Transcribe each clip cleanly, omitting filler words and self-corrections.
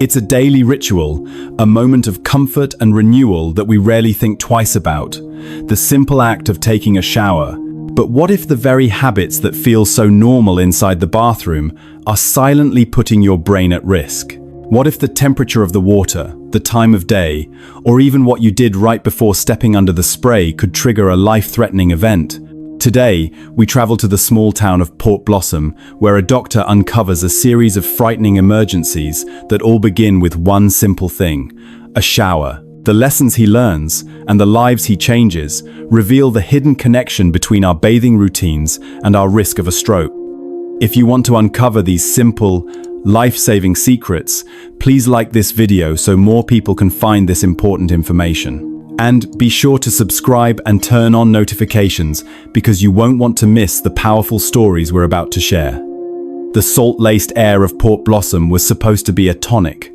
It's a daily ritual, a moment of comfort and renewal that we rarely think twice about. The simple act of taking a shower. But what if the very habits that feel so normal inside the bathroom are silently putting your brain at risk? What if the temperature of the water, the time of day, or even what you did right before stepping under the spray could trigger a life-threatening event? Today, we travel to the small town of Port Blossom, where a doctor uncovers a series of frightening emergencies that all begin with one simple thing: a shower. The lessons he learns and the lives he changes reveal the hidden connection between our bathing routines and our risk of a stroke. If you want to uncover these simple, life-saving secrets, please like this video so more people can find this important information. And be sure to subscribe and turn on notifications because you won't want to miss the powerful stories we're about to share. The salt-laced air of Port Blossom was supposed to be a tonic.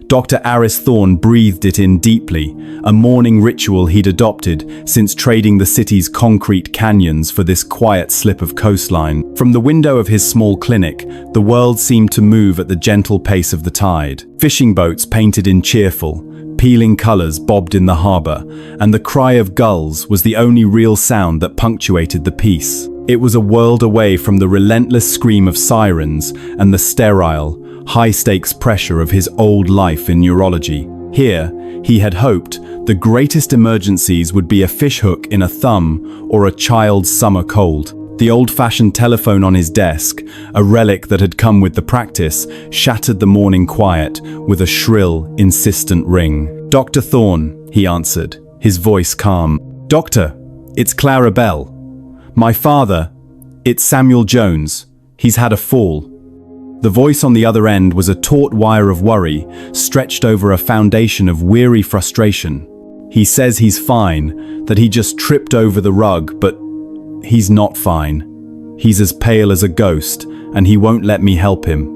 Dr. Aris Thorne breathed it in deeply, a morning ritual he'd adopted since trading the city's concrete canyons for this quiet slip of coastline. From the window of his small clinic, the world seemed to move at the gentle pace of the tide. Fishing boats painted in cheerful, peeling colors bobbed in the harbor, and the cry of gulls was the only real sound that punctuated the peace. It was a world away from the relentless scream of sirens and the sterile, high-stakes pressure of his old life in neurology. Here, he had hoped, the greatest emergencies would be a fishhook in a thumb or a child's summer cold. The old-fashioned telephone on his desk, a relic that had come with the practice, shattered the morning quiet with a shrill, insistent ring. "Dr. Thorne," he answered, his voice calm. "Doctor, it's Clara Bell. My father, it's Samuel Jones. He's had a fall." The voice on the other end was a taut wire of worry, stretched over a foundation of weary frustration. "He says he's fine, that he just tripped over the rug, but he's not fine. He's as pale as a ghost, and he won't let me help him."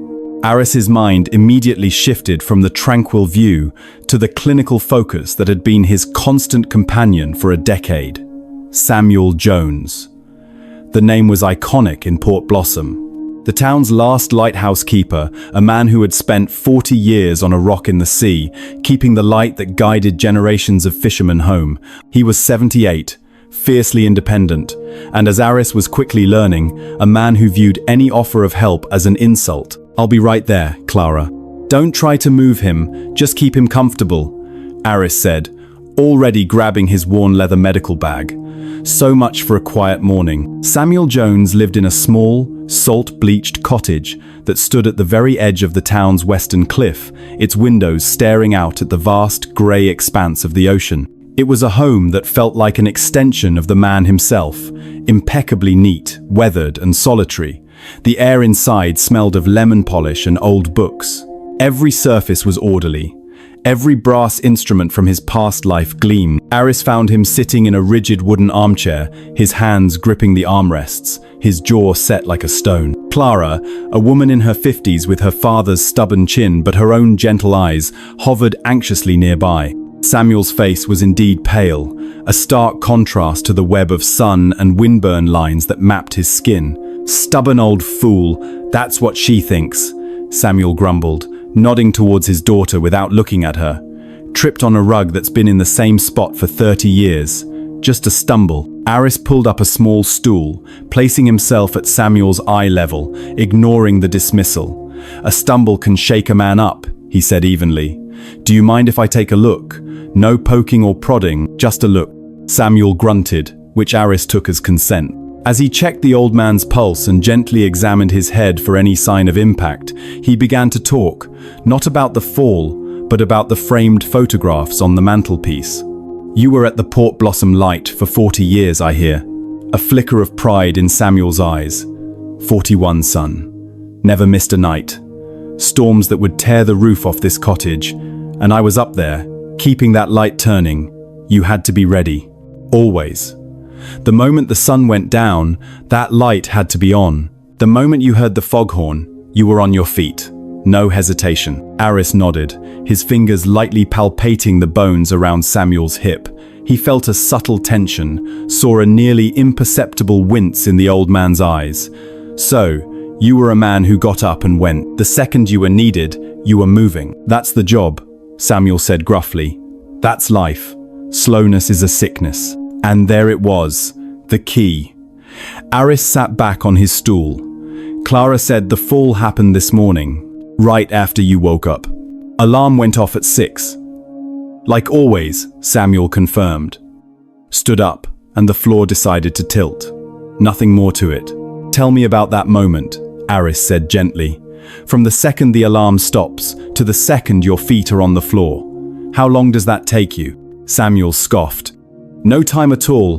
Aris's mind immediately shifted from the tranquil view to the clinical focus that had been his constant companion for a decade. Samuel Jones. The name was iconic in Port Blossom. The town's last lighthouse keeper, a man who had spent 40 years on a rock in the sea, keeping the light that guided generations of fishermen home. He was 78, fiercely independent, and as Aris was quickly learning, a man who viewed any offer of help as an insult. "I'll be right there, Clara. Don't try to move him, just keep him comfortable," Aris said, already grabbing his worn leather medical bag. So much for a quiet morning. Samuel Jones lived in a small, salt-bleached cottage that stood at the very edge of the town's western cliff, its windows staring out at the vast, grey expanse of the ocean. It was a home that felt like an extension of the man himself, impeccably neat, weathered, and solitary. The air inside smelled of lemon polish and old books. Every surface was orderly. Every brass instrument from his past life gleamed. Aris found him sitting in a rigid wooden armchair, his hands gripping the armrests, his jaw set like a stone. Clara, a woman in her 50s with her father's stubborn chin but her own gentle eyes, hovered anxiously nearby. Samuel's face was indeed pale, a stark contrast to the web of sun and windburn lines that mapped his skin. "Stubborn old fool, that's what she thinks," Samuel grumbled, nodding towards his daughter without looking at her. "Tripped on a rug that's been in the same spot for 30 years. Just a stumble." Aris pulled up a small stool, placing himself at Samuel's eye level, ignoring the dismissal. "A stumble can shake a man up," he said evenly. "Do you mind if I take a look? No poking or prodding, just a look." Samuel grunted, which Aris took as consent. As he checked the old man's pulse and gently examined his head for any sign of impact, he began to talk, not about the fall, but about the framed photographs on the mantelpiece. "You were at the Port Blossom Light for 40 years, I hear." A flicker of pride in Samuel's eyes. 41, son. Never missed a night. Storms that would tear the roof off this cottage, and I was up there, keeping that light turning. You had to be ready. Always. The moment the sun went down, that light had to be on. The moment you heard the foghorn, you were on your feet. No hesitation. Aris nodded, his fingers lightly palpating the bones around Samuel's hip. He felt a subtle tension, saw a nearly imperceptible wince in the old man's eyes. "So, you were a man who got up and went. The second you were needed, You were moving. That's the job, Samuel said gruffly. That's life. Slowness is a sickness. And there it was, the key. Aris sat back on his stool. Clara said the fall happened this morning, right after you woke up. Alarm went off at 6. Like always, Samuel confirmed. Stood up, and the floor decided to tilt. Nothing more to it. Tell me about that moment, Aris said gently. From the second the alarm stops, to the second your feet are on the floor. How long does that take you? Samuel scoffed. No time at all.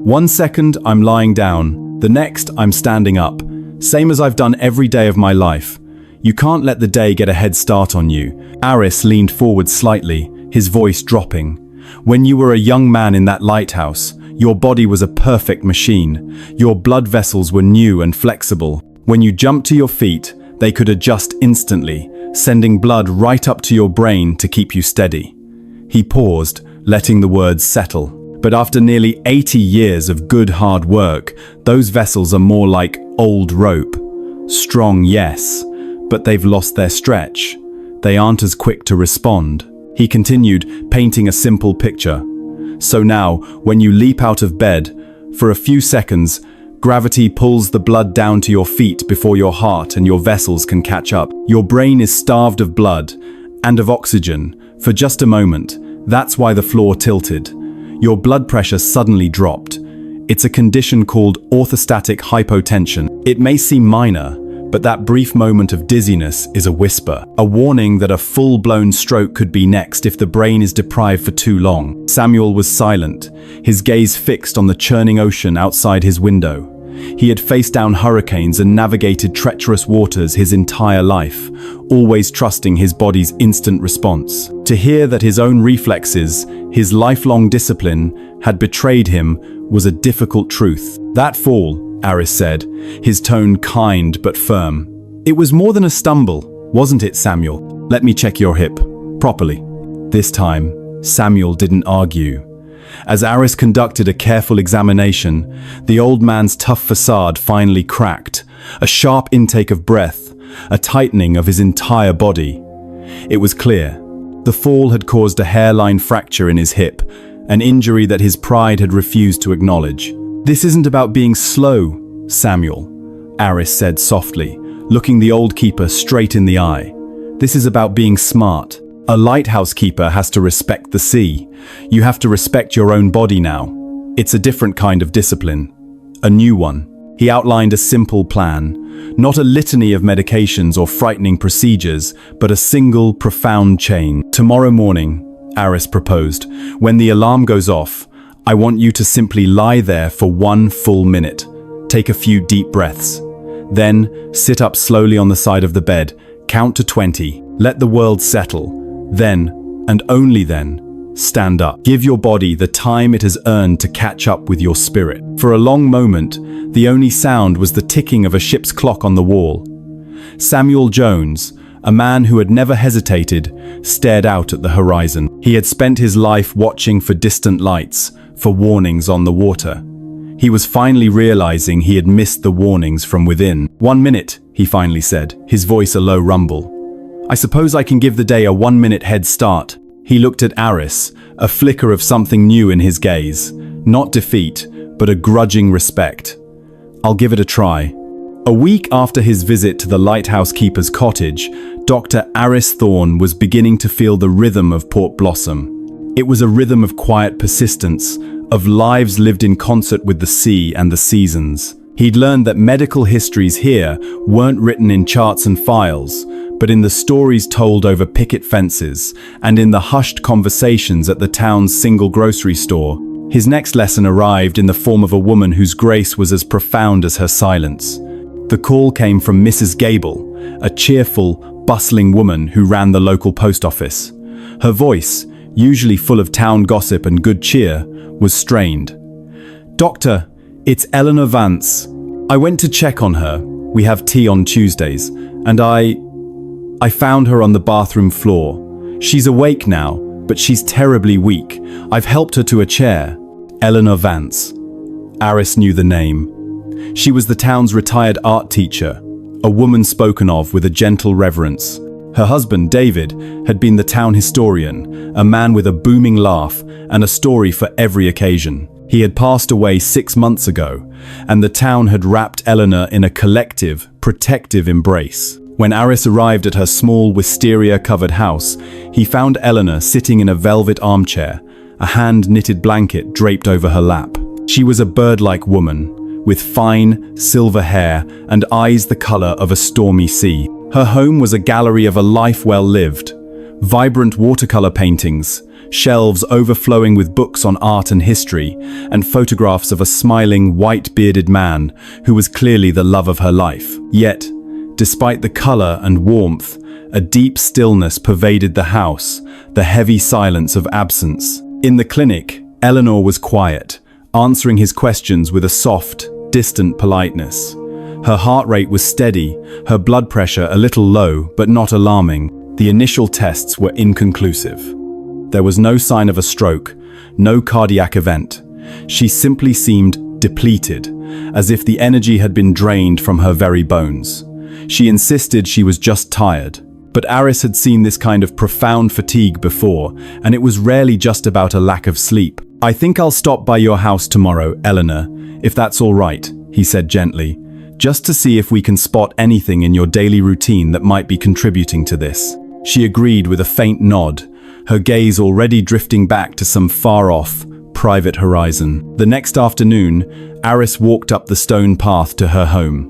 1 second I'm lying down, the next I'm standing up. Same as I've done every day of my life. You can't let the day get a head start on you. Aris leaned forward slightly, his voice dropping. When you were a young man in that lighthouse, your body was a perfect machine. Your blood vessels were new and flexible. When you jumped to your feet, they could adjust instantly, sending blood right up to your brain to keep you steady. He paused, letting the words settle. But after nearly 80 years of good hard work, those vessels are more like old rope. Strong, yes, but they've lost their stretch. They aren't as quick to respond. He continued, painting a simple picture. So now, when you leap out of bed, for a few seconds, gravity pulls the blood down to your feet before your heart and your vessels can catch up. Your brain is starved of blood and of oxygen for just a moment. That's why the floor tilted. Your blood pressure suddenly dropped. It's a condition called orthostatic hypotension. It may seem minor, but that brief moment of dizziness is a whisper, a warning that a full-blown stroke could be next if the brain is deprived for too long. Samuel was silent, his gaze fixed on the churning ocean outside his window. He had faced down hurricanes and navigated treacherous waters his entire life, always trusting his body's instant response. To hear that his own reflexes, his lifelong discipline, had betrayed him was a difficult truth. That fall, Aris said, his tone kind but firm. It was more than a stumble, wasn't it, Samuel? Let me check your hip. Properly. This time, Samuel didn't argue. As Aris conducted a careful examination, the old man's tough facade finally cracked. A sharp intake of breath, a tightening of his entire body. It was clear. The fall had caused a hairline fracture in his hip, an injury that his pride had refused to acknowledge. This isn't about being slow, Samuel, Aris said softly, looking the old keeper straight in the eye. This is about being smart. A lighthouse keeper has to respect the sea. You have to respect your own body now. It's a different kind of discipline. A new one. He outlined a simple plan. Not a litany of medications or frightening procedures, but a single, profound chain. Tomorrow morning, Aris proposed, when the alarm goes off, I want you to simply lie there for 1 full minute. Take a few deep breaths. Then, sit up slowly on the side of the bed. Count to 20. Let the world settle. Then, and only then, stand up. Give your body the time it has earned to catch up with your spirit. For a long moment, the only sound was the ticking of a ship's clock on the wall. Samuel Jones, a man who had never hesitated, stared out at the horizon. He had spent his life watching for distant lights, for warnings on the water. He was finally realizing he had missed the warnings from within. 1 minute, he finally said, his voice a low rumble. I suppose I can give the day a 1 minute head start. He looked at Aris, a flicker of something new in his gaze. Not defeat, but a grudging respect. I'll give it a try. A week after his visit to the lighthouse keeper's cottage, Dr. Aris Thorne was beginning to feel the rhythm of Port Blossom. It was a rhythm of quiet persistence, of lives lived in concert with the sea and the seasons. He'd learned that medical histories here weren't written in charts and files, but in the stories told over picket fences and in the hushed conversations at the town's single grocery store. His next lesson arrived in the form of a woman whose grace was as profound as her silence. The call came from Mrs. Gable, a cheerful, bustling woman who ran the local post office. Her voice, usually full of town gossip and good cheer, was strained. Doctor, it's Eleanor Vance. I went to check on her. We have tea on Tuesdays, and I found her on the bathroom floor. She's awake now, but she's terribly weak. I've helped her to a chair. Eleanor Vance. Aris knew the name. She was the town's retired art teacher, a woman spoken of with a gentle reverence. Her husband, David, had been the town historian, a man with a booming laugh and a story for every occasion. He had passed away 6 months ago, and the town had wrapped Eleanor in a collective, protective embrace. When Aris arrived at her small, wisteria-covered house, he found Eleanor sitting in a velvet armchair, a hand-knitted blanket draped over her lap. She was a bird-like woman, with fine, silver hair and eyes the color of a stormy sea. Her home was a gallery of a life well lived. Vibrant watercolor paintings, shelves overflowing with books on art and history, and photographs of a smiling, white-bearded man who was clearly the love of her life. Yet, despite the color and warmth, a deep stillness pervaded the house, the heavy silence of absence. In the clinic, Eleanor was quiet, answering his questions with a soft, distant politeness. Her heart rate was steady, her blood pressure a little low, but not alarming. The initial tests were inconclusive. There was no sign of a stroke, no cardiac event. She simply seemed depleted, as if the energy had been drained from her very bones. She insisted she was just tired. But Aris had seen this kind of profound fatigue before, and it was rarely just about a lack of sleep. "I think I'll stop by your house tomorrow, Eleanor, if that's all right," he said gently, "just to see if we can spot anything in your daily routine that might be contributing to this." She agreed with a faint nod, her gaze already drifting back to some far-off, private horizon. The next afternoon, Aris walked up the stone path to her home.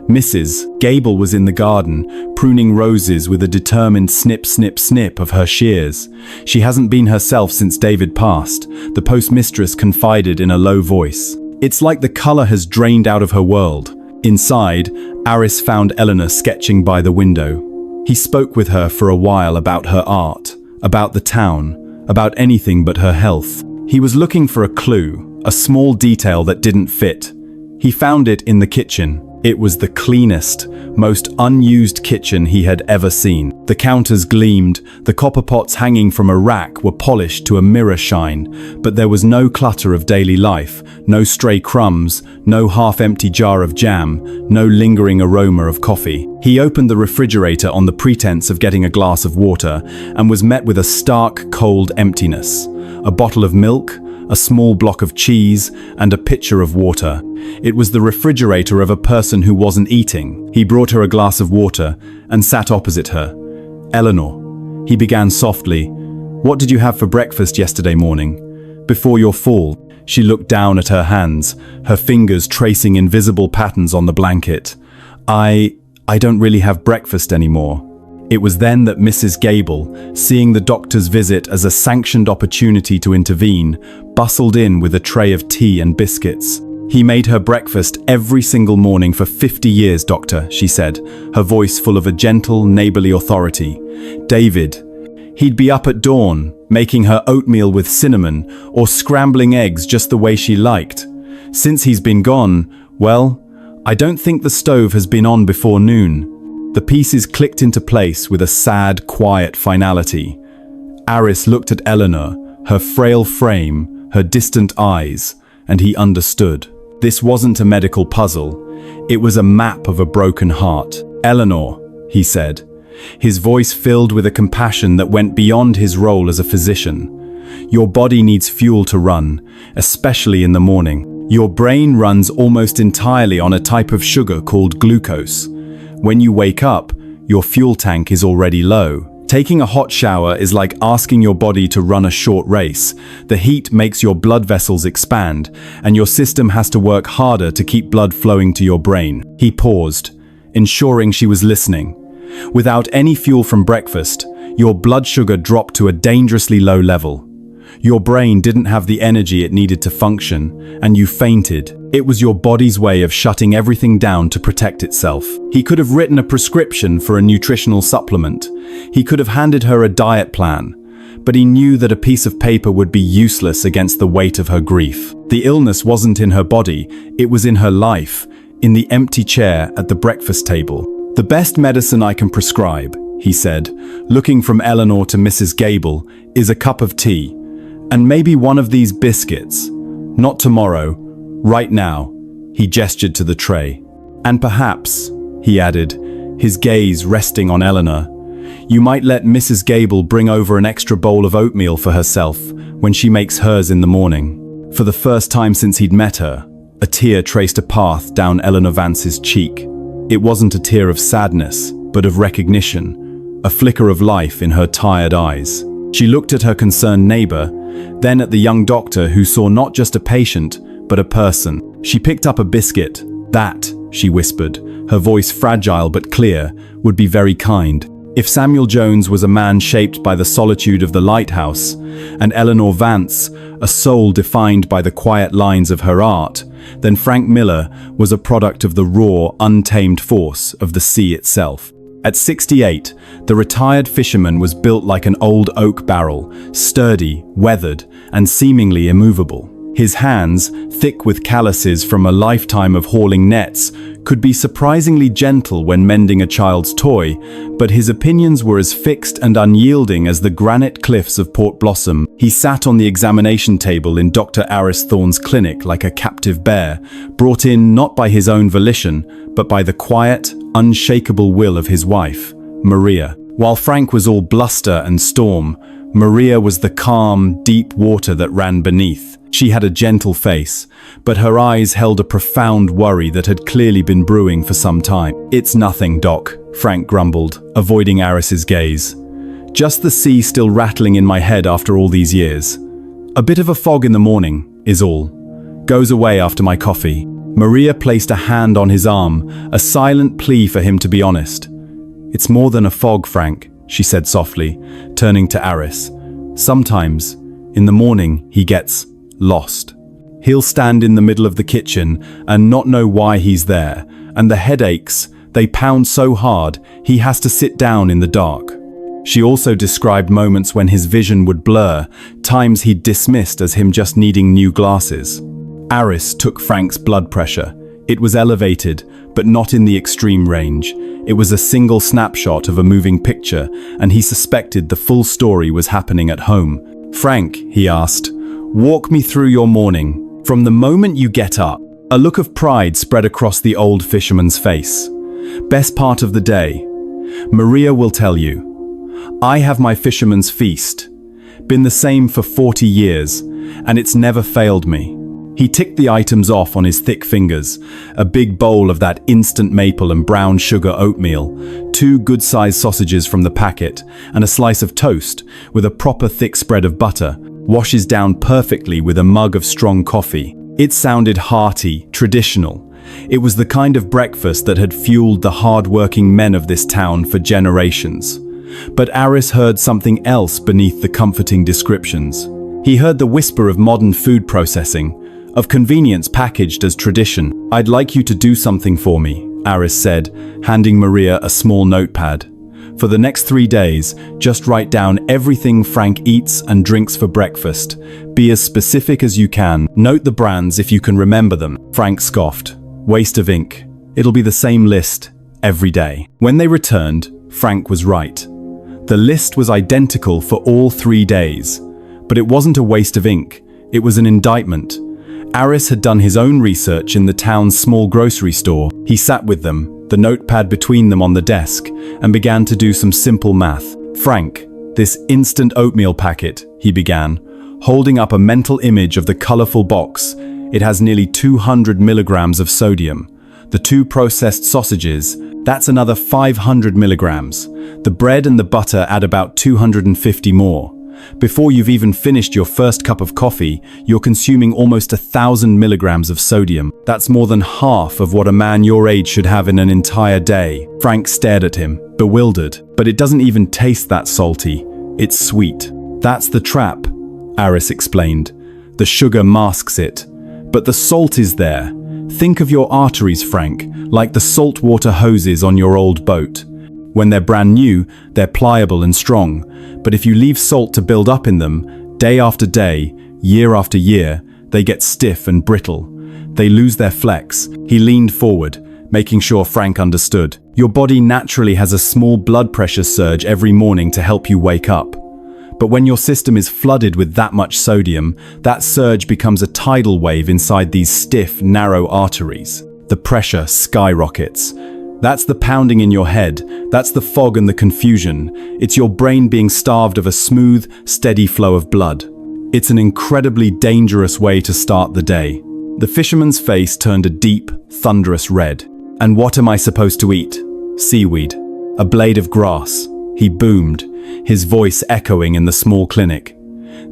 Mrs. Gable was in the garden, pruning roses with a determined snip, snip, snip of her shears. She hasn't been herself since David passed, the postmistress confided in a low voice. It's like the color has drained out of her world. Inside, Aris found Eleanor sketching by the window. He spoke with her for a while about her art, about the town, about anything but her health. He was looking for a clue, a small detail that didn't fit. He found it in the kitchen. It was the cleanest, most unused kitchen he had ever seen. The counters gleamed, the copper pots hanging from a rack were polished to a mirror shine, but there was no clutter of daily life, no stray crumbs, no half-empty jar of jam, no lingering aroma of coffee. He opened the refrigerator on the pretense of getting a glass of water and was met with a stark, cold emptiness. A bottle of milk, a small block of cheese, and a pitcher of water. It was the refrigerator of a person who wasn't eating. He brought her a glass of water and sat opposite her. "Eleanor," he began softly, "what did you have for breakfast yesterday morning? Before your fall." She looked down at her hands, her fingers tracing invisible patterns on the blanket. I don't really have breakfast anymore." It was then that Mrs. Gable, seeing the doctor's visit as a sanctioned opportunity to intervene, bustled in with a tray of tea and biscuits. "He made her breakfast every single morning for 50 years, doctor," she said, her voice full of a gentle, neighborly authority. "David, he'd be up at dawn, making her oatmeal with cinnamon or scrambling eggs just the way she liked. Since he's been gone, well, I don't think the stove has been on before noon." The pieces clicked into place with a sad, quiet finality. Aris looked at Eleanor, her frail frame, her distant eyes, and he understood. This wasn't a medical puzzle. It was a map of a broken heart. "Eleanor," he said, his voice filled with a compassion that went beyond his role as a physician. "Your body needs fuel to run, especially in the morning. Your brain runs almost entirely on a type of sugar called glucose. When you wake up, your fuel tank is already low. Taking a hot shower is like asking your body to run a short race. The heat makes your blood vessels expand, and your system has to work harder to keep blood flowing to your brain." He paused, ensuring she was listening. "Without any fuel from breakfast, your blood sugar dropped to a dangerously low level. Your brain didn't have the energy it needed to function, and you fainted. It was your body's way of shutting everything down to protect itself." He could have written a prescription for a nutritional supplement. He could have handed her a diet plan. But he knew that a piece of paper would be useless against the weight of her grief. The illness wasn't in her body, it was in her life, in the empty chair at the breakfast table. "The best medicine I can prescribe," he said, looking from Eleanor to Mrs. Gable, "is a cup of tea. And maybe one of these biscuits. Not tomorrow, right now." He gestured to the tray. "And perhaps," he added, his gaze resting on Eleanor, You might let Mrs. Gable bring over an extra bowl of oatmeal for herself when she makes hers in the morning. For the first time since he'd met her, a tear traced a path down Eleanor Vance's cheek. It wasn't a tear of sadness, but of recognition, a flicker of life in her tired eyes. She looked at her concerned neighbor, then at the young doctor who saw not just a patient, but a person. She picked up a biscuit. That, she whispered, her voice fragile but clear, would be very kind. If Samuel Jones was a man shaped by the solitude of the lighthouse, and Eleanor Vance, a soul defined by the quiet lines of her art, then Frank Miller was a product of the raw, untamed force of the sea itself. At 68, the retired fisherman was built like an old oak barrel, sturdy, weathered, and seemingly immovable. His hands, thick with calluses from a lifetime of hauling nets, could be surprisingly gentle when mending a child's toy, but his opinions were as fixed and unyielding as the granite cliffs of Port Blossom. He sat on the examination table in Dr. Aris Thorne's clinic like a captive bear, brought in not by his own volition, but by the quiet, unshakable will of his wife, Maria. While Frank was all bluster and storm, Maria was the calm, deep water that ran beneath. She had a gentle face, but her eyes held a profound worry that had clearly been brewing for some time. "It's nothing, Doc," Frank grumbled, avoiding Aris's gaze. "Just the sea still rattling in my head after all these years. A bit of a fog in the morning, is all. Goes away after my coffee." Maria placed a hand on his arm, a silent plea for him to be honest. "It's more than a fog, Frank," she said softly, turning to Aris. "Sometimes, in the morning, he gets lost. He'll stand in the middle of the kitchen and not know why he's there, and the headaches, they pound so hard, he has to sit down in the dark." She also described moments when his vision would blur, times he'd dismissed as him just needing new glasses. Aris took Frank's blood pressure. It was elevated, but not in the extreme range. It was a single snapshot of a moving picture, and he suspected the full story was happening at home. "Frank," he asked, "walk me through your morning. From the moment you get up." A look of pride spread across the old fisherman's face. "Best part of the day. Maria will tell you. I have my fisherman's feast. Been the same for 40 years, and it's never failed me." He ticked the items off on his thick fingers, a big bowl of that instant maple and brown sugar oatmeal, 2 good-sized sausages from the packet, and a slice of toast with a proper thick spread of butter, washes down perfectly with a mug of strong coffee. It sounded hearty, traditional. It was the kind of breakfast that had fueled the hard-working men of this town for generations. But Aris heard something else beneath the comforting descriptions. He heard the whisper of modern food processing, of convenience packaged as tradition. "I'd like you to do something for me," Aris said, handing Maria a small notepad. "For the next 3 days, just write down everything Frank eats and drinks for breakfast. Be as specific as you can. Note the brands if you can remember them." Frank scoffed. "Waste of ink. It'll be the same list every day." When they returned, Frank was right. The list was identical for all 3 days. But it wasn't a waste of ink. It was an indictment. Aris had done his own research in the town's small grocery store. He sat with them, the notepad between them on the desk, and began to do some simple math. "Frank, this instant oatmeal packet," he began, holding up a mental image of the colorful box. "It has nearly 200 milligrams of sodium. The 2 processed sausages, that's another 500 milligrams. The bread and the butter add about 250 more. Before you've even finished your first cup of coffee, you're consuming almost 1,000 milligrams of sodium. That's more than half of what a man your age should have in an entire day." Frank stared at him, bewildered. "But it doesn't even taste that salty. It's sweet." "That's the trap," Aris explained. "The sugar masks it. But the salt is there. Think of your arteries, Frank, like the saltwater hoses on your old boat. When they're brand new, they're pliable and strong. But if you leave salt to build up in them, day after day, year after year, they get stiff and brittle. They lose their flex." He leaned forward, making sure Frank understood. "Your body naturally has a small blood pressure surge every morning to help you wake up. But when your system is flooded with that much sodium, that surge becomes a tidal wave inside these stiff, narrow arteries. The pressure skyrockets. That's the pounding in your head. That's the fog and the confusion. It's your brain being starved of a smooth, steady flow of blood. It's an incredibly dangerous way to start the day. The fisherman's face turned a deep, thunderous red. And what am I supposed to eat? Seaweed. A blade of grass. He boomed, his voice echoing in the small clinic.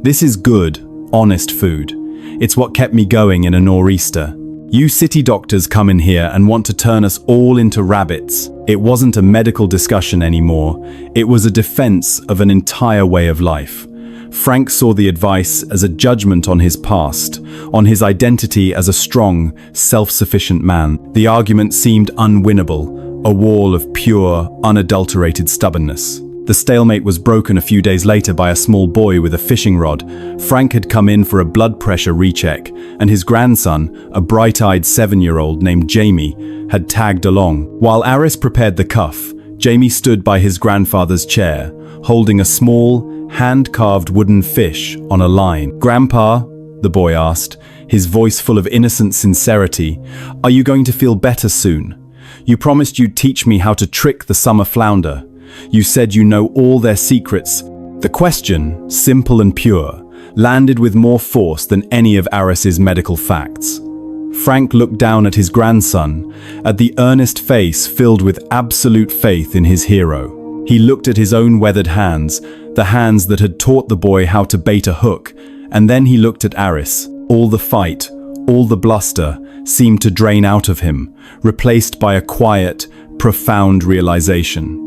This is good, honest food. It's what kept me going in a nor'easter. You city doctors come in here and want to turn us all into rabbits. It wasn't a medical discussion anymore. It was a defense of an entire way of life. Frank saw the advice as a judgment on his past, on his identity as a strong, self-sufficient man. The argument seemed unwinnable, a wall of pure, unadulterated stubbornness. The stalemate was broken a few days later by a small boy with a fishing rod. Frank had come in for a blood pressure recheck, and his grandson, a bright-eyed 7-year-old named Jamie, had tagged along. While Aris prepared the cuff, Jamie stood by his grandfather's chair, holding a small, hand-carved wooden fish on a line. "Grandpa," the boy asked, his voice full of innocent sincerity, "are you going to feel better soon? You promised you'd teach me how to trick the summer flounder. You said you know all their secrets." The question, simple and pure, landed with more force than any of Aris's medical facts. Frank looked down at his grandson, at the earnest face filled with absolute faith in his hero. He looked at his own weathered hands, the hands that had taught the boy how to bait a hook, and then he looked at Aris. All the fight, all the bluster, seemed to drain out of him, replaced by a quiet, profound realization.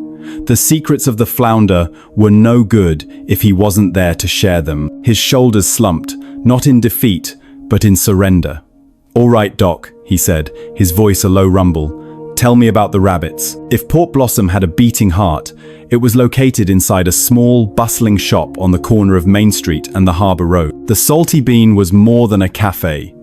The secrets of the flounder were no good if he wasn't there to share them. His shoulders slumped, not in defeat, but in surrender. "All right, Doc," he said, his voice a low rumble. "Tell me about the rabbits." If Port Blossom had a beating heart, it was located inside a small, bustling shop on the corner of Main Street and the Harbour Road. The Salty Bean was more than a cafe.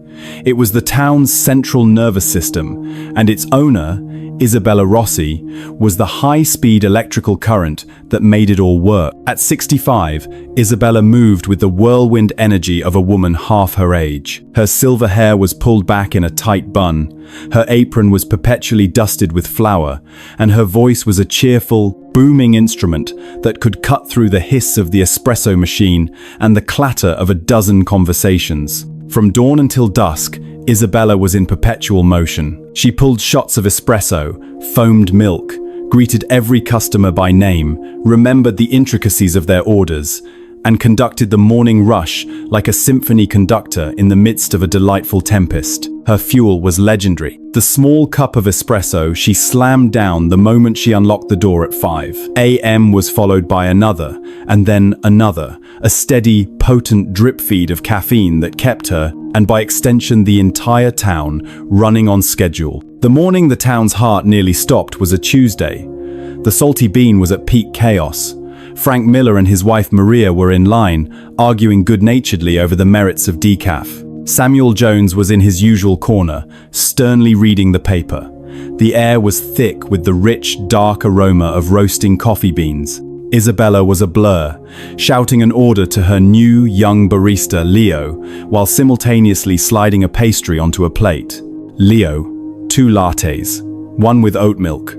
It was the town's central nervous system, and its owner, Isabella Rossi, was the high-speed electrical current that made it all work. At 65, Isabella moved with the whirlwind energy of a woman half her age. Her silver hair was pulled back in a tight bun, her apron was perpetually dusted with flour, and her voice was a cheerful, booming instrument that could cut through the hiss of the espresso machine and the clatter of a dozen conversations. From dawn until dusk, Isabella was in perpetual motion. She pulled shots of espresso, foamed milk, greeted every customer by name, remembered the intricacies of their orders, and conducted the morning rush like a symphony conductor in the midst of a delightful tempest. Her fuel was legendary. The small cup of espresso she slammed down the moment she unlocked the door at 5 a.m. was followed by another, and then another, a steady, potent drip feed of caffeine that kept her, and by extension the entire town, running on schedule. The morning the town's heart nearly stopped was a Tuesday. The Salty Bean was at peak chaos. Frank Miller and his wife Maria were in line, arguing good-naturedly over the merits of decaf. Samuel Jones was in his usual corner, sternly reading the paper. The air was thick with the rich, dark aroma of roasting coffee beans. Isabella was a blur, shouting an order to her new, young barista, Leo, while simultaneously sliding a pastry onto a plate. "Leo, 2 lattes, 1 with oat milk."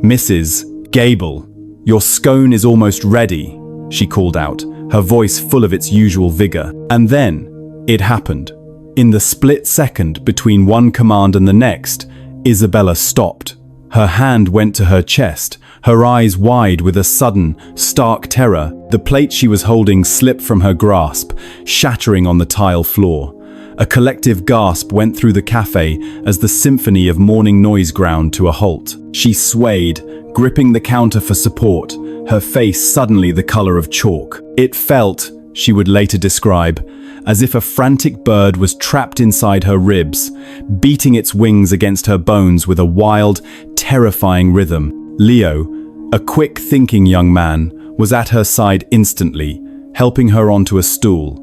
"Mrs. Gable, your scone is almost ready," she called out, her voice full of its usual vigor. And then, it happened. In the split second between one command and the next, Isabella stopped. Her hand went to her chest, her eyes wide with a sudden, stark terror. The plate she was holding slipped from her grasp, shattering on the tile floor. A collective gasp went through the cafe as the symphony of morning noise ground to a halt. She swayed, gripping the counter for support, her face suddenly the color of chalk. It felt, she would later describe, as if a frantic bird was trapped inside her ribs, beating its wings against her bones with a wild, terrifying rhythm. Leo, a quick-thinking young man, was at her side instantly, helping her onto a stool.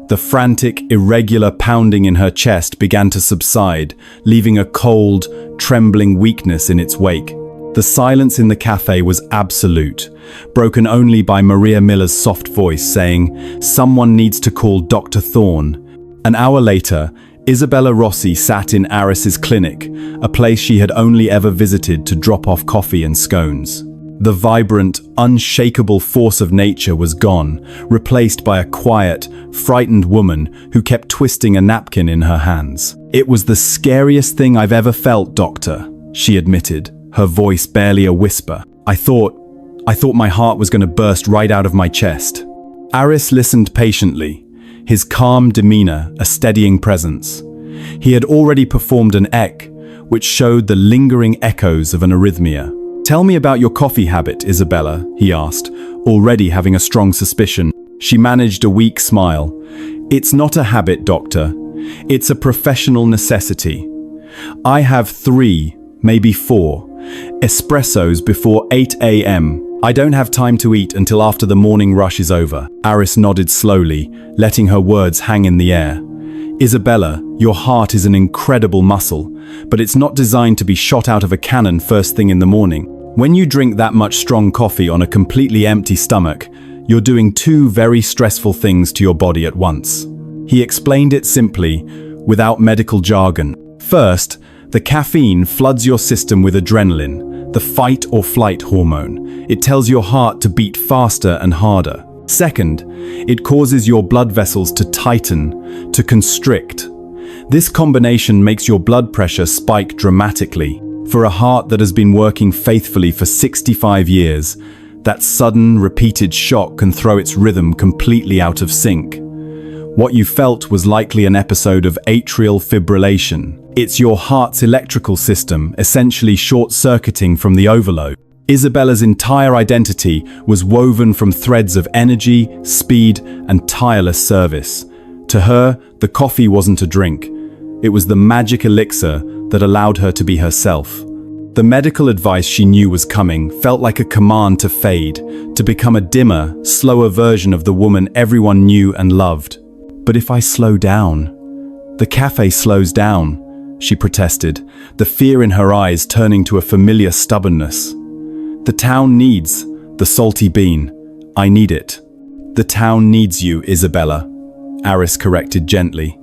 The frantic, irregular pounding in her chest began to subside, leaving a cold, trembling weakness in its wake. The silence in the cafe was absolute, broken only by Maria Miller's soft voice saying, "Someone needs to call Dr. Thorne." An hour later, Isabella Rossi sat in Aris's clinic, a place she had only ever visited to drop off coffee and scones. The vibrant, unshakable force of nature was gone, replaced by a quiet, frightened woman who kept twisting a napkin in her hands. "It was the scariest thing I've ever felt, doctor," she admitted, her voice barely a whisper. I thought my heart was going to burst right out of my chest." Aris listened patiently, his calm demeanor a steadying presence. He had already performed an ECG, which showed the lingering echoes of an arrhythmia. "Tell me about your coffee habit, Isabella," he asked, already having a strong suspicion. She managed a weak smile. "It's not a habit, doctor. It's a professional necessity. I have 3, maybe 4, espressos before 8 a.m. I don't have time to eat until after the morning rush is over." Aris nodded slowly, letting her words hang in the air. "Isabella, your heart is an incredible muscle, but it's not designed to be shot out of a cannon first thing in the morning. When you drink that much strong coffee on a completely empty stomach, you're doing 2 very stressful things to your body at once." He explained it simply, without medical jargon. First, the caffeine floods your system with adrenaline, the fight or flight hormone. It tells your heart to beat faster and harder. Second, it causes your blood vessels to tighten, to constrict. This combination makes your blood pressure spike dramatically. For a heart that has been working faithfully for 65 years, that sudden, repeated shock can throw its rhythm completely out of sync. What you felt was likely an episode of atrial fibrillation. It's your heart's electrical system essentially short-circuiting from the overload. Isabella's entire identity was woven from threads of energy, speed, and tireless service. To her, the coffee wasn't a drink. It was the magic elixir that allowed her to be herself. The medical advice she knew was coming felt like a command to fade, to become a dimmer, slower version of the woman everyone knew and loved. "But if I slow down?" "The cafe slows down," she protested, the fear in her eyes turning to a familiar stubbornness. "The town needs the salty bean. I need it." "The town needs you, Isabella," Aris corrected gently.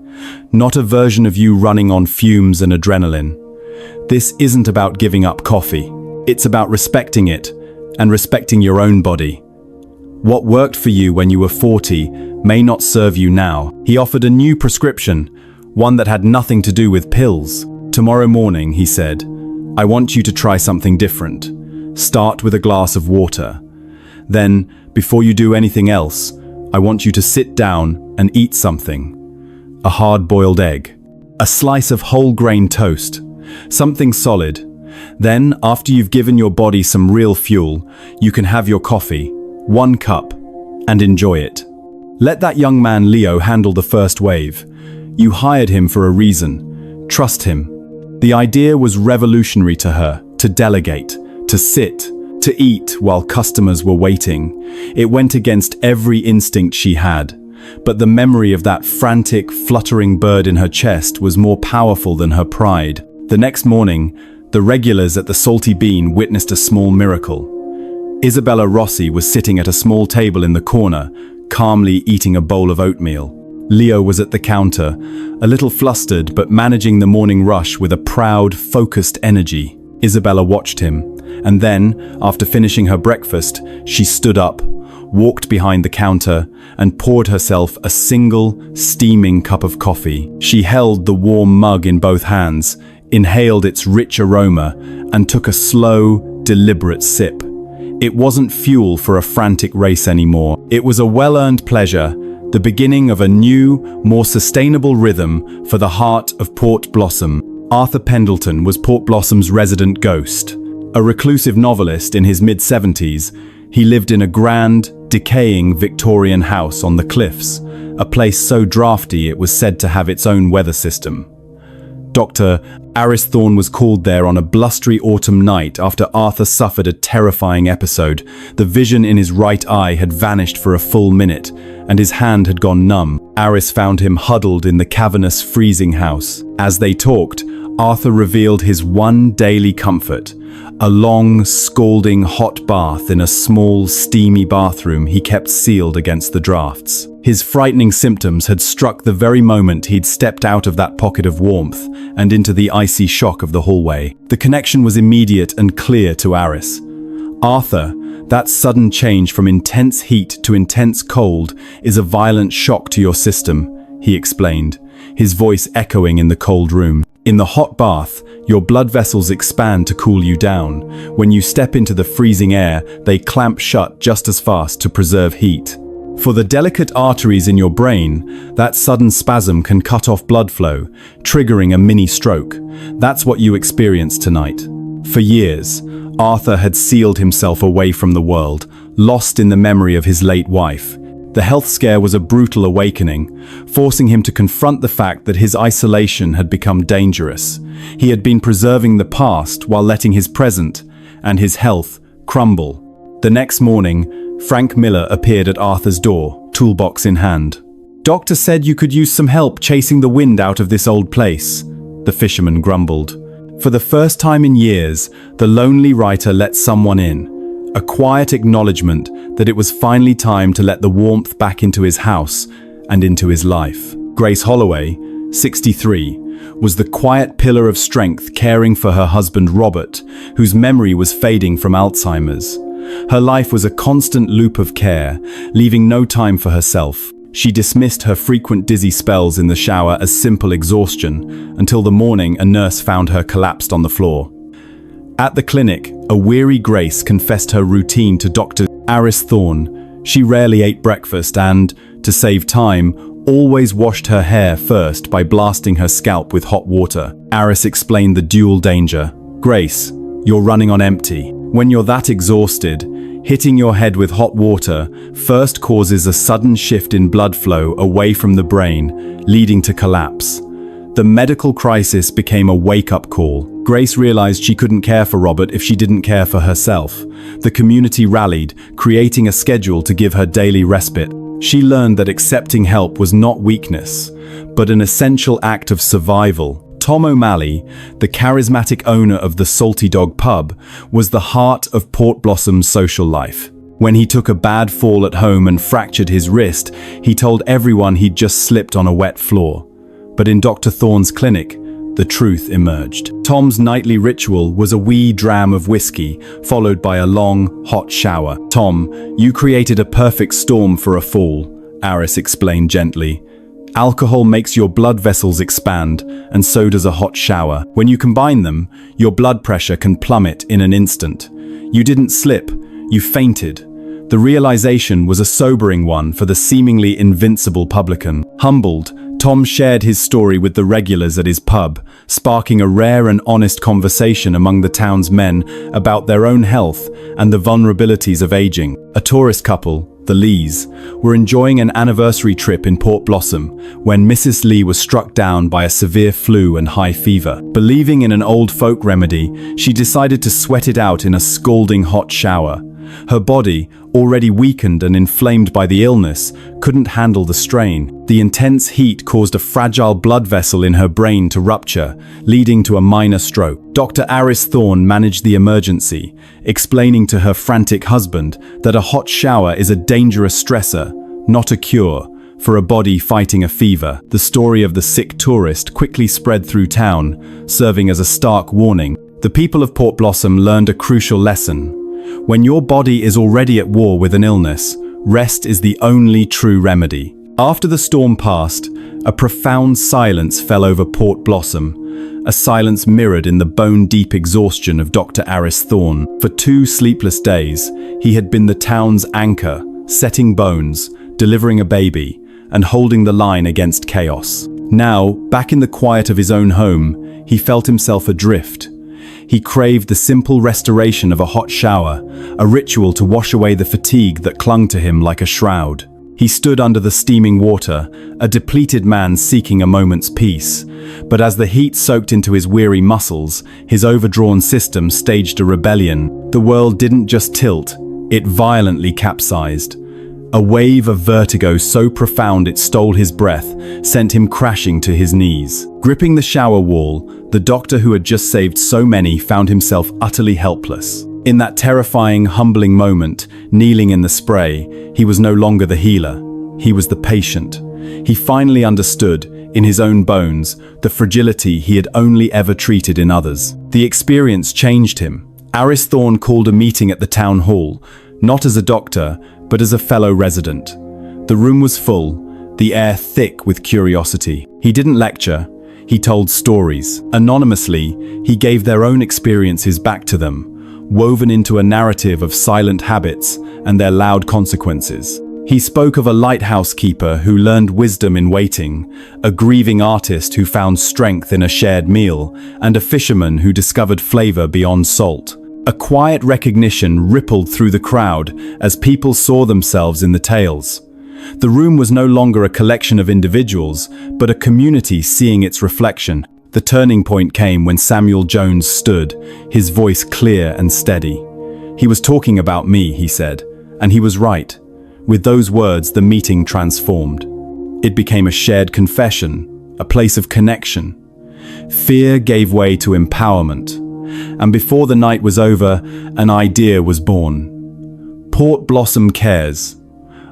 "Not a version of you running on fumes and adrenaline. This isn't about giving up coffee. It's about respecting it and respecting your own body. What worked for you when you were 40 may not serve you now." He offered a new prescription, one that had nothing to do with pills. "Tomorrow morning," he said, "I want you to try something different. Start with a glass of water. Then, before you do anything else, I want you to sit down and eat something. A hard-boiled egg. A slice of whole grain toast. Something solid. Then, after you've given your body some real fuel, you can have your coffee, 1 cup, and enjoy it. Let that young man Leo handle the first wave. You hired him for a reason. Trust him." The idea was revolutionary to her, to delegate, to sit, to eat while customers were waiting. It went against every instinct she had, but the memory of that frantic, fluttering bird in her chest was more powerful than her pride. The next morning, the regulars at the Salty Bean witnessed a small miracle. Isabella Rossi was sitting at a small table in the corner, calmly eating a bowl of oatmeal. Leo was at the counter, a little flustered but managing the morning rush with a proud, focused energy. Isabella watched him, and then, after finishing her breakfast, she stood up, walked behind the counter, and poured herself a single, steaming cup of coffee. She held the warm mug in both hands, inhaled its rich aroma, and took a slow, deliberate sip. It wasn't fuel for a frantic race anymore. It was a well-earned pleasure, the beginning of a new, more sustainable rhythm for the heart of Port Blossom. Arthur Pendleton was Port Blossom's resident ghost. A reclusive novelist in his mid-70s, he lived in a grand, decaying Victorian house on the cliffs, a place so drafty it was said to have its own weather system. Dr. Aris Thorne was called there on a blustery autumn night after Arthur suffered a terrifying episode. The vision in his right eye had vanished for a full minute, and his hand had gone numb. Aris found him huddled in the cavernous freezing house. As they talked, Arthur revealed his one daily comfort, a long, scalding hot bath in a small, steamy bathroom he kept sealed against the drafts. His frightening symptoms had struck the very moment he'd stepped out of that pocket of warmth and into the icy shock of the hallway. The connection was immediate and clear to Aris. Arthur, that sudden change from intense heat to intense cold is a violent shock to your system, he explained, his voice echoing in the cold room. In the hot bath, your blood vessels expand to cool you down. When you step into the freezing air, they clamp shut just as fast to preserve heat. For the delicate arteries in your brain, that sudden spasm can cut off blood flow, triggering a mini stroke. That's what you experienced tonight. For years, Arthur had sealed himself away from the world, lost in the memory of his late wife. The health scare was a brutal awakening, forcing him to confront the fact that his isolation had become dangerous. He had been preserving the past while letting his present and his health crumble. The next morning, Frank Miller appeared at Arthur's door, toolbox in hand. "Doctor said you could use some help chasing the wind out of this old place," the fisherman grumbled. For the first time in years, the lonely writer let someone in. A quiet acknowledgement that it was finally time to let the warmth back into his house and into his life. Grace Holloway, 63, was the quiet pillar of strength caring for her husband Robert, whose memory was fading from Alzheimer's. Her life was a constant loop of care, leaving no time for herself. She dismissed her frequent dizzy spells in the shower as simple exhaustion, until the morning a nurse found her collapsed on the floor. At the clinic, a weary Grace confessed her routine to Dr. Aris Thorne. She rarely ate breakfast and, to save time, always washed her hair first by blasting her scalp with hot water. Aris explained the dual danger. "Grace, you're running on empty. When you're that exhausted, hitting your head with hot water first causes a sudden shift in blood flow away from the brain, leading to collapse." The medical crisis became a wake-up call. Grace realized she couldn't care for Robert if she didn't care for herself. The community rallied, creating a schedule to give her daily respite. She learned that accepting help was not weakness, but an essential act of survival. Tom O'Malley, the charismatic owner of the Salty Dog pub, was the heart of Port Blossom's social life. When he took a bad fall at home and fractured his wrist, he told everyone he'd just slipped on a wet floor. But in Dr. Thorne's clinic, the truth emerged. Tom's nightly ritual was a wee dram of whiskey, followed by a long, hot shower. "Tom, you created a perfect storm for a fall," Aris explained gently. "Alcohol makes your blood vessels expand, and so does a hot shower. When you combine them, your blood pressure can plummet in an instant. You didn't slip, you fainted." The realization was a sobering one for the seemingly invincible publican. Humbled, Tom shared his story with the regulars at his pub, sparking a rare and honest conversation among the town's men about their own health and the vulnerabilities of aging. A tourist couple, the Lees, were enjoying an anniversary trip in Port Blossom when Mrs. Lee was struck down by a severe flu and high fever. Believing in an old folk remedy, she decided to sweat it out in a scalding hot shower. Her body, already weakened and inflamed by the illness, couldn't handle the strain. The intense heat caused a fragile blood vessel in her brain to rupture, leading to a minor stroke. Dr. Aris Thorne managed the emergency, explaining to her frantic husband that a hot shower is a dangerous stressor, not a cure, for a body fighting a fever. The story of the sick tourist quickly spread through town, serving as a stark warning. The people of Port Blossom learned a crucial lesson. When your body is already at war with an illness, rest is the only true remedy. After the storm passed, a profound silence fell over Port Blossom, a silence mirrored in the bone-deep exhaustion of Dr. Aris Thorne. For 2 sleepless days, he had been the town's anchor, setting bones, delivering a baby, and holding the line against chaos. Now, back in the quiet of his own home, he felt himself adrift. He craved the simple restoration of a hot shower, a ritual to wash away the fatigue that clung to him like a shroud. He stood under the steaming water, a depleted man seeking a moment's peace. But as the heat soaked into his weary muscles, his overdrawn system staged a rebellion. The world didn't just tilt, it violently capsized. A wave of vertigo so profound it stole his breath, sent him crashing to his knees. Gripping the shower wall, the doctor who had just saved so many found himself utterly helpless. In that terrifying, humbling moment, kneeling in the spray, he was no longer the healer. He was the patient. He finally understood, in his own bones, the fragility he had only ever treated in others. The experience changed him. Aris Thorne called a meeting at the town hall, not as a doctor, but as a fellow resident. The room was full, the air thick with curiosity. He didn't lecture, he told stories. Anonymously, he gave their own experiences back to them, woven into a narrative of silent habits and their loud consequences. He spoke of a lighthouse keeper who learned wisdom in waiting, a grieving artist who found strength in a shared meal, and a fisherman who discovered flavor beyond salt. A quiet recognition rippled through the crowd as people saw themselves in the tales. The room was no longer a collection of individuals, but a community seeing its reflection. The turning point came when Samuel Jones stood, his voice clear and steady. "He was talking about me," he said, and he was right. With those words, the meeting transformed. It became a shared confession, a place of connection. Fear gave way to empowerment. And before the night was over, an idea was born. Port Blossom Cares,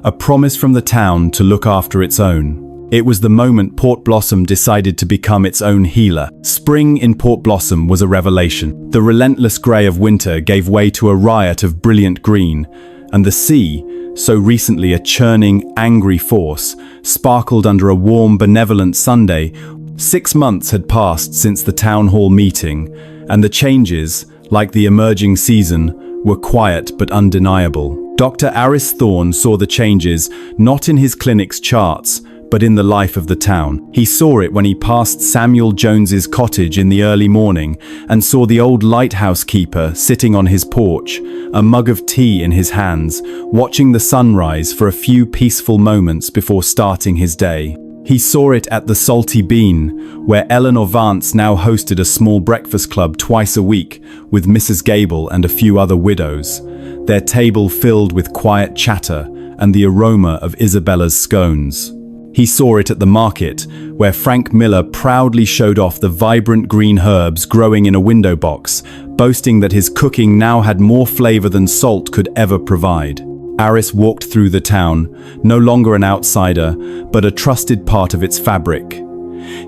a promise from the town to look after its own. It was the moment Port Blossom decided to become its own healer. Spring in Port Blossom was a revelation. The relentless grey of winter gave way to a riot of brilliant green, and the sea, so recently a churning, angry force, sparkled under a warm, benevolent Sunday. 6 months had passed since the town hall meeting, and the changes, like the emerging season, were quiet but undeniable. Dr. Aris Thorne saw the changes not in his clinic's charts, but in the life of the town. He saw it when he passed Samuel Jones's cottage in the early morning and saw the old lighthouse keeper sitting on his porch, a mug of tea in his hands, watching the sunrise for a few peaceful moments before starting his day. He saw it at the Salty Bean, where Eleanor Vance now hosted a small breakfast club twice a week with Mrs. Gable and a few other widows, their table filled with quiet chatter and the aroma of Isabella's scones. He saw it at the market, where Frank Miller proudly showed off the vibrant green herbs growing in a window box, boasting that his cooking now had more flavor than salt could ever provide. Aris walked through the town, no longer an outsider, but a trusted part of its fabric.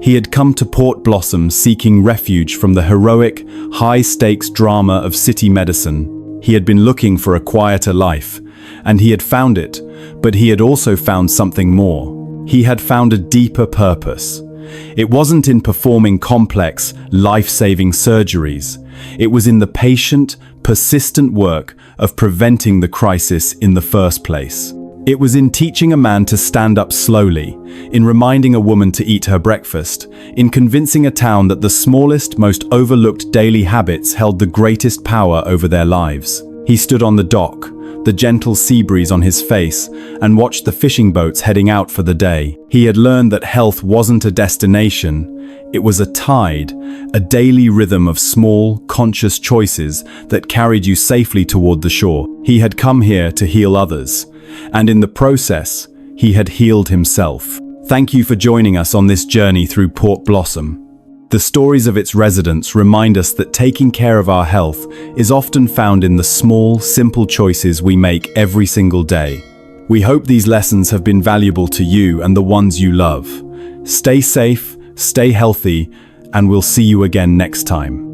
He had come to Port Blossom seeking refuge from the heroic, high-stakes drama of city medicine. He had been looking for a quieter life, and he had found it, but he had also found something more. He had found a deeper purpose. It wasn't in performing complex, life-saving surgeries. It was in the patient, persistent work of preventing the crisis in the first place. It was in teaching a man to stand up slowly, in reminding a woman to eat her breakfast, in convincing a town that the smallest, most overlooked daily habits held the greatest power over their lives. He stood on the dock, the gentle sea breeze on his face, and watched the fishing boats heading out for the day. He had learned that health wasn't a destination, it was a tide, a daily rhythm of small, conscious choices that carried you safely toward the shore. He had come here to heal others, and in the process, he had healed himself. Thank you for joining us on this journey through Port Blossom. The stories of its residents remind us that taking care of our health is often found in the small, simple choices we make every single day. We hope these lessons have been valuable to you and the ones you love. Stay safe, stay healthy, and we'll see you again next time.